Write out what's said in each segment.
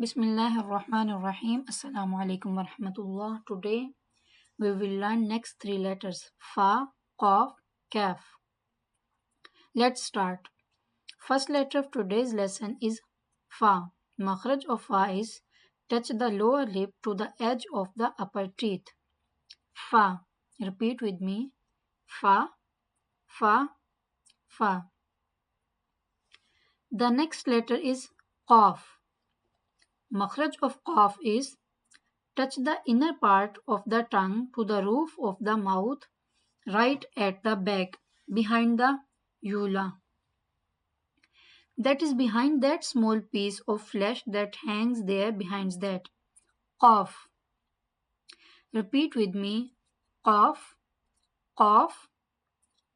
Bismillahirrahmanirrahim. Assalamu-alaikum warahmatullah. Today we will learn next three letters fa, qaf, kaf. Let's start. First letter of today's lesson is fa. Makhraj of fa is touch the lower lip to the edge of the upper teeth. Fa. Repeat with me. Fa, fa, fa. The next letter is qaf. Makhraj of qaf is touch the inner part of the tongue to the roof of the mouth, right at the back, behind the uvula. That is behind that small piece of flesh that hangs there behind that. Qaf. Repeat with me. Qaf, qaf,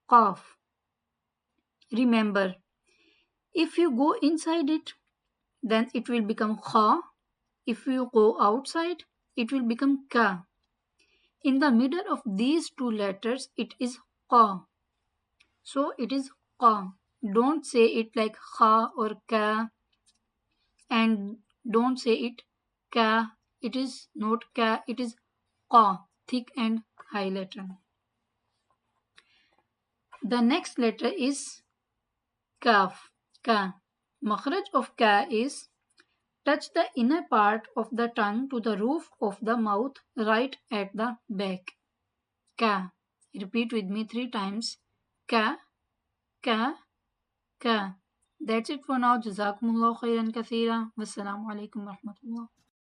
qaf. Remember, if you go inside it, then it will become kha. If you go outside, it will become ka. In the middle of these two letters, it is qa. So it is qa. Don't say it like kha or ka, and don't say it ka. It is not ka, it is qa, thick and high letter. The next letter is kaf, ka. Makhraj of ka is touch the inner part of the tongue to the roof of the mouth right at the back. Ka. Repeat with me 3 times. Ka, ka, ka. That's it for now. Jazakumullah khairan kathira. Wassalamu alaikum warahmatullah.